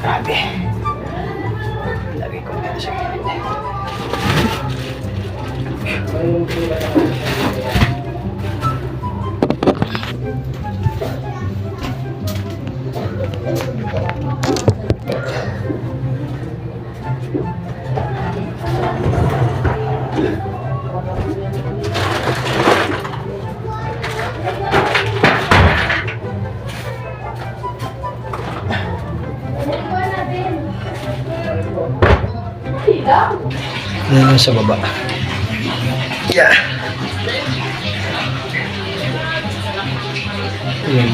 Grabe. Lagay ko dito sa gilid. Yan sa baba. Yeah. Yan.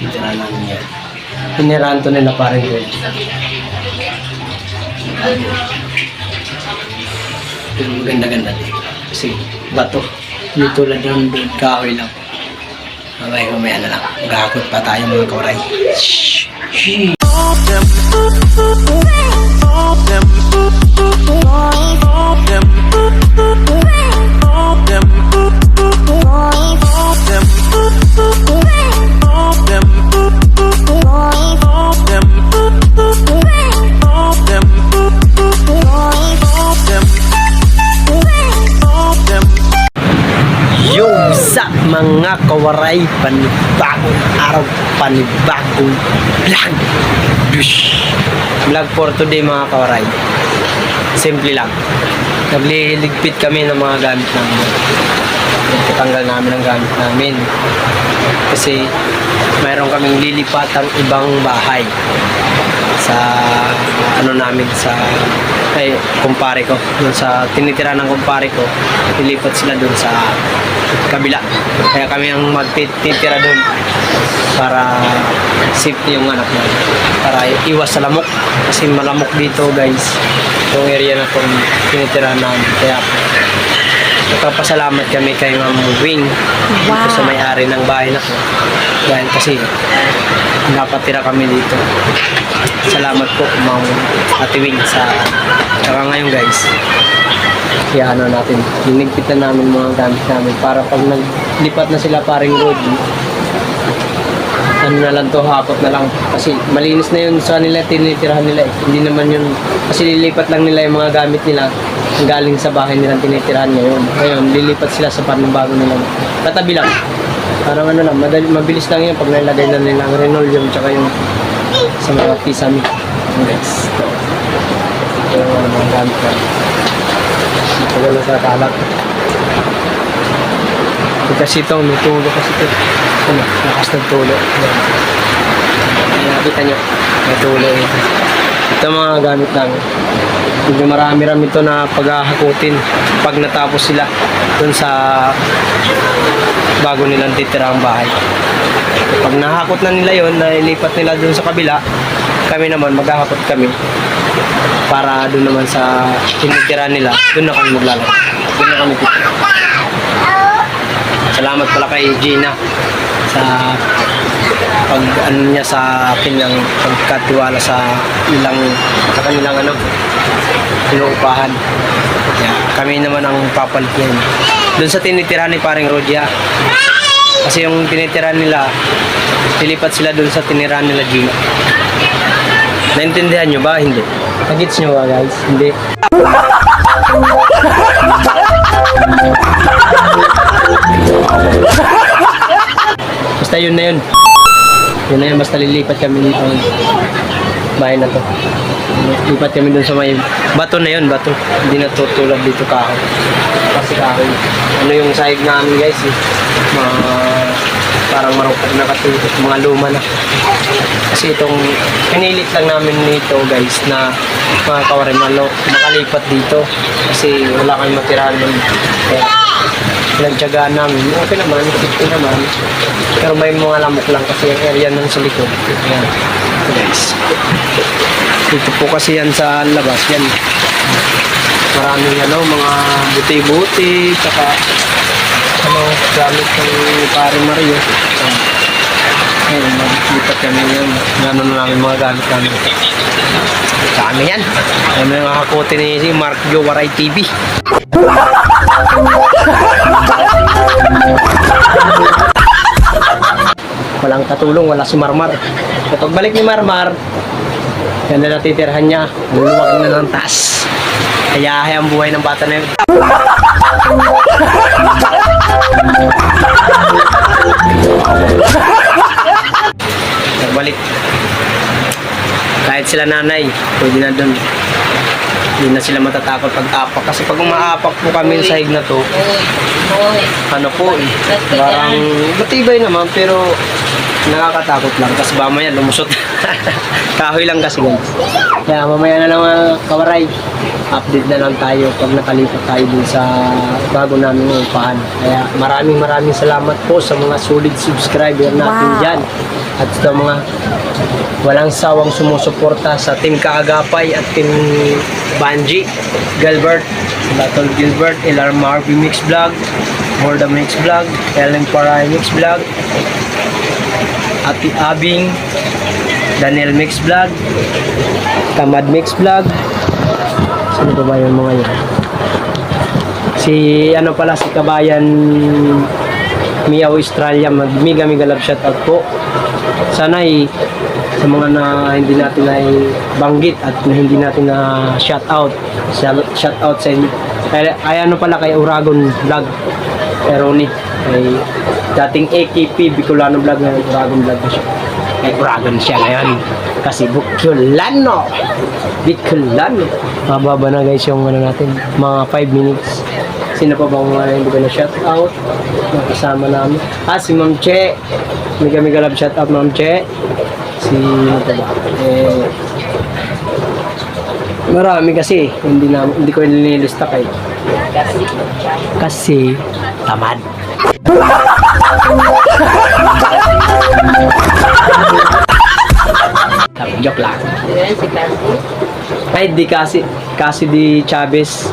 Dito na namin yan. Pinirahan to nila parang ko. Pero maganda-ganda dito. Kasi bato. Yung tulad yung kahoy lang. Mamaya na lang. Maghahakot pa tayo mga kauray. Shhh. Mga kawaray, panibagong araw, panibagong vlog. Vlog for today mga kawaray. Simple lang. Nagliligpit kami ng mga gamit namin. Nagtatanggal namin ang gamit namin. Kasi mayroon kaming lilipatang ibang bahay sa namin sa kumpare ko. Doon sa tinitira ng kumpare ko, ilipat sila doon sa kabila. Kaya kami ang magtitira doon para safety yung anak namin. Para iwas sa lamok. Kasi malamok dito guys. Yung area na itong tinitira namin. Kaya nagpapasalamat kami kay Ma'am Wing. Wow. Sa may-ari ng bahay na ko. Dahil kasi napatira kami dito. Salamat po Ma'am Ate Wing sa saka ngayon guys. Kaya natin, linigpit na namin mga gamit namin para pag naglipat na sila paring road, ano na lang to, hakot na lang. Kasi malinis na yun sa nila, tinitirahan nila eh. Hindi naman yun, kasi lilipat lang nila yung mga gamit nila galing sa bahay nilang tinitirahan ngayon. Ngayon, lilipat sila sa panbago nila. Katabi lang. Parang ano lang, mabilis lang yun pag nilagay na nila ang linoleum tsaka yung sa mga pisami. Guys. Ito yung mga gamit namin. Tagal na sa kalat. Kasi ito, may tulo kasi ito. Ano, lakas ng tulo. Nakita nyo, may tulo ito. Ito mga gamit namin. Medyo marami-rami ito na paghahakutin pag natapos sila dun sa bago nilang titira ang bahay. Pag nahakot na nila yon, nailipat nila dun sa kabila, kami naman maghahakot kami para doon naman sa tinitira nila, doon na kami maglalagay. Doon na kami titira. Salamat pala kay Gina sa pag ano niya sa akin ng pagkatiwala sa kanilang ano inuupahan. Yeah, kami naman ang papalit niyan. Doon sa tinitira ni paring Rodia. Kasi yung tinitira nila, lilipat sila doon sa tinira nila Gina. Naintindihan nyo ba? Hindi. Nagits nyo ba guys? Hindi. Basta yun na yun. Yun na yun. Basta lilipat kami dito. Bahay na to. Lipat kami dun sa may bato na yun. Bato. Hindi na tutulad dito kahoy. Kasi kahoy. Ano yung sahig namin guys eh. parang marupok na katulad, mga luma na. Kasi itong pinilit lang namin nito guys na mga kawarin makalipat dito kasi wala kang matirahan nun. Kaya pinagtyagaan namin, okay naman, 50 naman, pero may mga lamok lang kasi yung area nun sa likod. Ayan guys, dito po kasi yan sa labas yan, maraming mga buti-buti tsaka gamit ng pare Mario. Ayun, maglipat kami yan, gano'n na namin mga gamit namin. Dami yan, ayun na yung kakakote ni si Mark Jo Waray TV. Walang katulong, wala si Marmar. Kapag balik ni Marmar, yan na natitirhan niya, luluwag na ng taas. Kaya ang buhay ng bata na yun. Nagbalik. Kahit sila nanay, pwede na doon. Hindi na sila matatakot pag-apak. Kasi pag umaapak po kami sa sahig na to, parang matibay naman pero nakakatakot lang. Kasi mamaya lumusot. Kahoy lang kasi guys. Kaya mamaya na lang mga kawaray. Update na lang tayo pag nakalipat tayo dun sa bago namin upahan. Kaya maraming salamat po sa mga solid subscriber natin dyan. At sa mga walang sawang sumusuporta sa Team Kaagapay at Team Banji, Gilbert, Battle Gilbert, LR Marvy Mix Vlog, Morda Mix Vlog, Ellen Paray Mix Vlog, Ati Abing, Daniel Mix Vlog, Tamad Mix Vlog. Sino ba yung mga yun? Si si Kabayan Miao Australia, mega love shoutout po. Sana sa mga na hindi natin na banggit at hindi natin na shoutout sa inyo. Kay kay Uragon Vlog, kay Ronnie, kay dating AKP Bicolano Vlog, ngayon Uragon Vlog na siya. Kay Uragon siya ngayon kasi Bicolano. Mababa na guys yung natin, mga 5 minutes. Sino pa bang hindi ko na shoutout? Nakasama namin. Si Ma'am Che. Mega love shoutout Ma'am Che. Si marami kasi hindi ko nililista kay kasi tamad. Joke lang. Ay, di kasi di Chavez.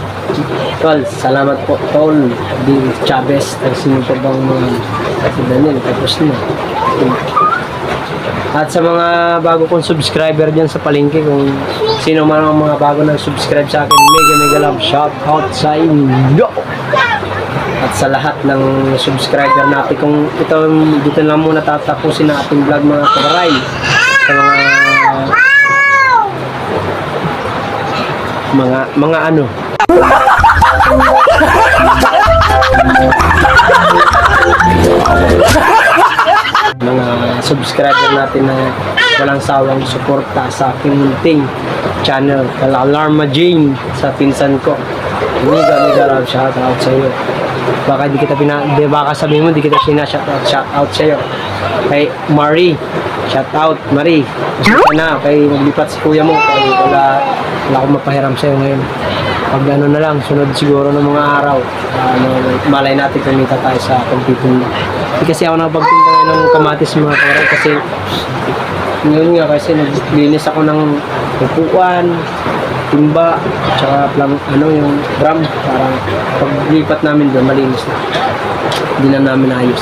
Tol, salamat po, Tol. Di Chavez. Sino pa bang mga si Daniel, tapos na. At sa mga bago kong subscriber dyan sa palengke, kung sino man ang mga bago na subscribe sa akin, mega love shout out sa inyo. At sa lahat ng subscriber natin, kung dito lang muna tatapusin na ating vlog mga kabaray. Sa mga ano mga subscriber natin na walang sawang suporta sa aking munting channel, Alarma Jane, sa pinsan ko. Mega love shout out sa iyo. Baka baka sabihin mo di kita shout out sa iyo. Kay Marie, shout out Marie. Kasi na kay maglipat si kuya mo, kay wala akong mapahiram sa iyo ngayon. Pag na lang, sunod siguro ng mga araw, malay natin kumita tayo sa computing. Kasi ako nakapagtinda ngayon ng kamatis mga kawaray kasi ngayon nga kasi naglinis ako ng upuan, timba, tsaka yung drum para paglipat namin doon malinis na. Hindi na namin ayos.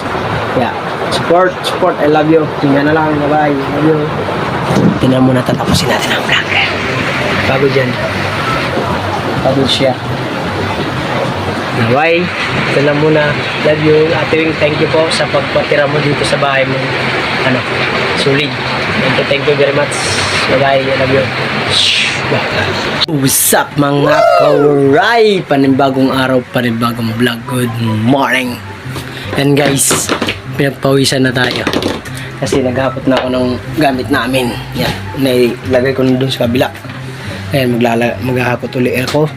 Kaya support, I love you. Tingnan na lang, bye, love you. Tingnan muna, tatapusin natin ang vlog. Bago dyan, bago siya. Bye, ito na muna. Love you. Ate Wing, thank you po sa pagpatira mo dito sa bahay mo. Sulig. Thank you very much. Bye, I love you. What's up mga kauray? Panibagong araw, panibagong vlog. Good morning. And guys, pinagpawisan na tayo. Kasi naghapot na ako ng gamit namin. Yan, nailagay ko na dun sa kabila. Ayan, maghahapot ulit ako.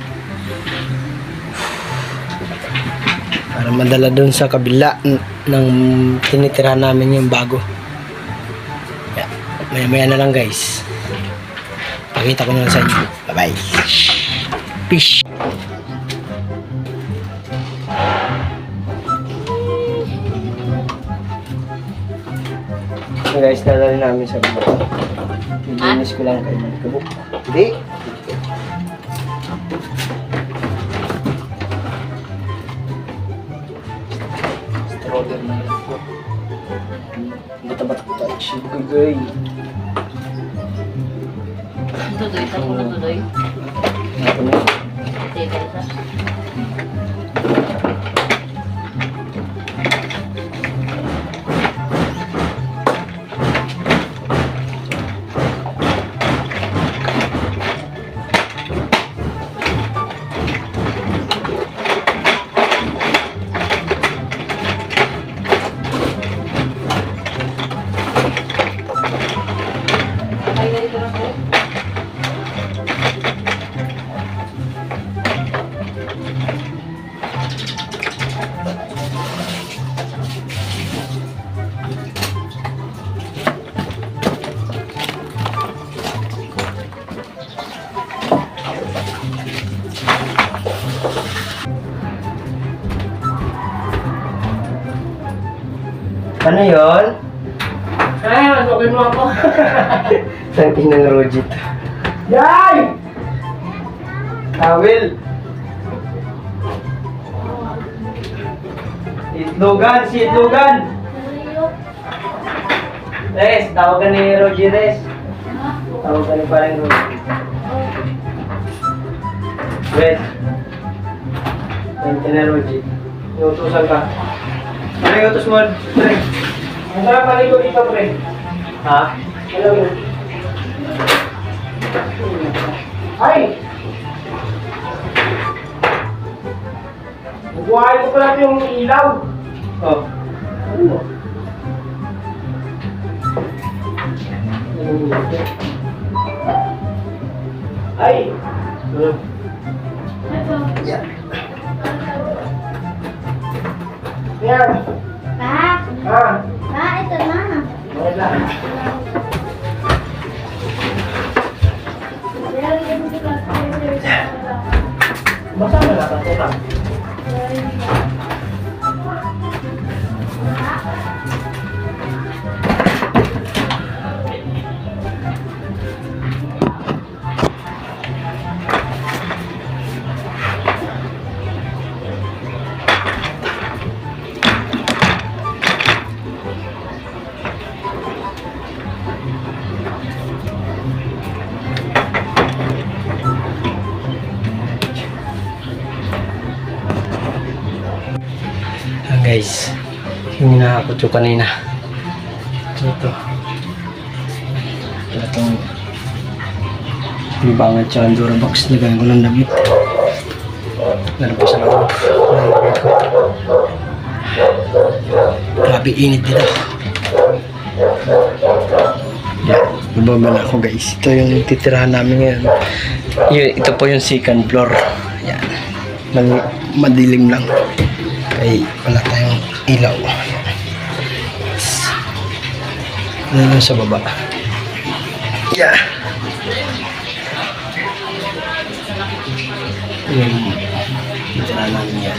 Para para madala dun sa kabila ng tinitirahan namin yung bago. Yeah. Maya na lang guys. Pakita ko na lang sa inyo. Bye bye. Peace. So guys, nadali namin sa baba. Ilinis ko lang kayo. Kabuk. Hindi. Stroller na lang po. Bata-bata ko tayo. Shigugay. Tuloy, tapo na tuloy. Ito na. Teka isa. Ano yun? Ay, masukin mo ako. Saan ng Rojit? Yay! Tawil! Itlogan, si Itlogan! Res, tawagan ni Roji Res. Tawagan ni parang Roji. Res. Nanti na Roji. Iutusan ka. Ano yung utos mo, pre? Ang sarap paligo dito, pre. Ha? Hello. Ay! Buhay ko pala yung ilaw. Oh. Ano? Ay! Ano? Yan. Yan. Pa, Ah. pa, ito na. Okay lang. Basta na lang. Ito lang. Guys, yung hinahakot ko kanina. Ito. Itong libangan tsaka ang Durabox. Lagyan ko ng damit. Meron pa sa loob. Grabe init dito. Yan. Nababa na ako guys. Ito yung titirahan namin ngayon. Ito po yung second floor. Yan. Madilim lang. Ay, wala tayong ilaw. Ano lang sa baba. Yeah. Yung tira namin yan.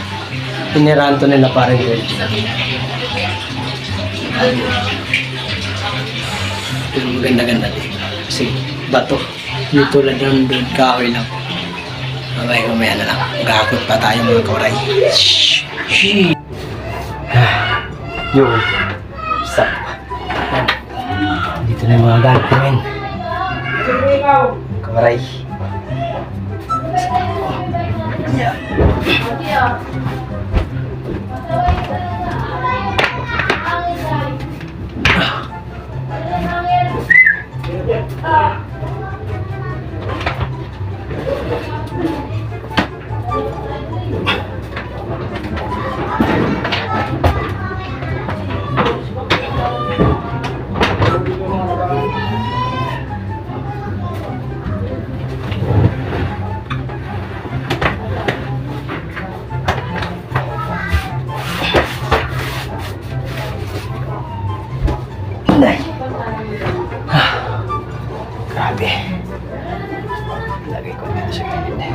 Pinirahan to nila parang village na. Pero maganda-ganda din. Kasi bato. Yung tulad ng doon, kahoy lang. Mamaya na lang. Magkakot pa tayo mga kauray. Shhh! Shhh! Yung stop. Dito na yung mga gamit namin. Kauray. kape. Lagay ko dito sa gilid.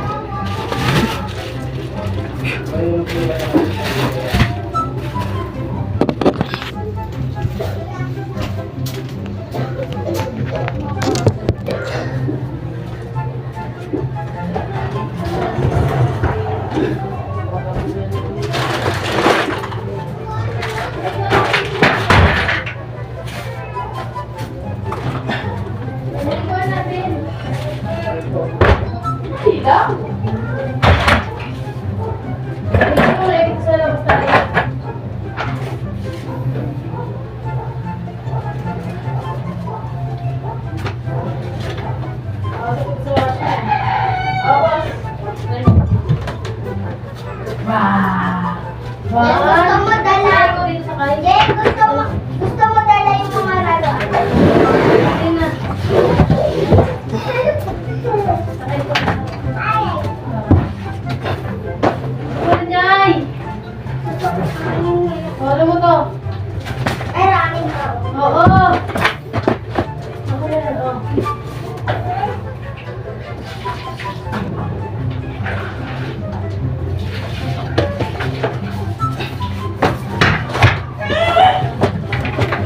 Gusto mo dala? Jen, gusto mo dala yung mga laruan? Wala mo to. Ay, ramen ko. Oo. Ako na yan, oh.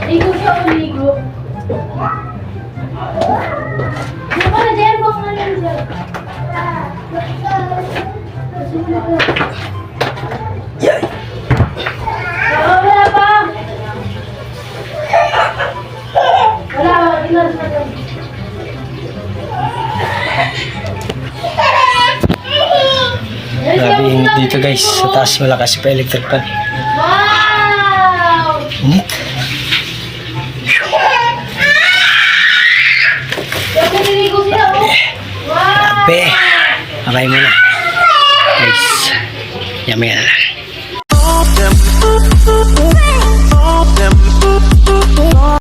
Ligo siya o ligo? Ano ka na dyan? Baka nga lang dyan. Yay! Oo, wala pa. Wala, ilan na dyan. Grabe init dito guys. Sa taas malakas pa electric fan. Wow! Init. Kaya kung niligo sila, oh. Wow! Kape. Abay mo na. Guys. Yummy na lang.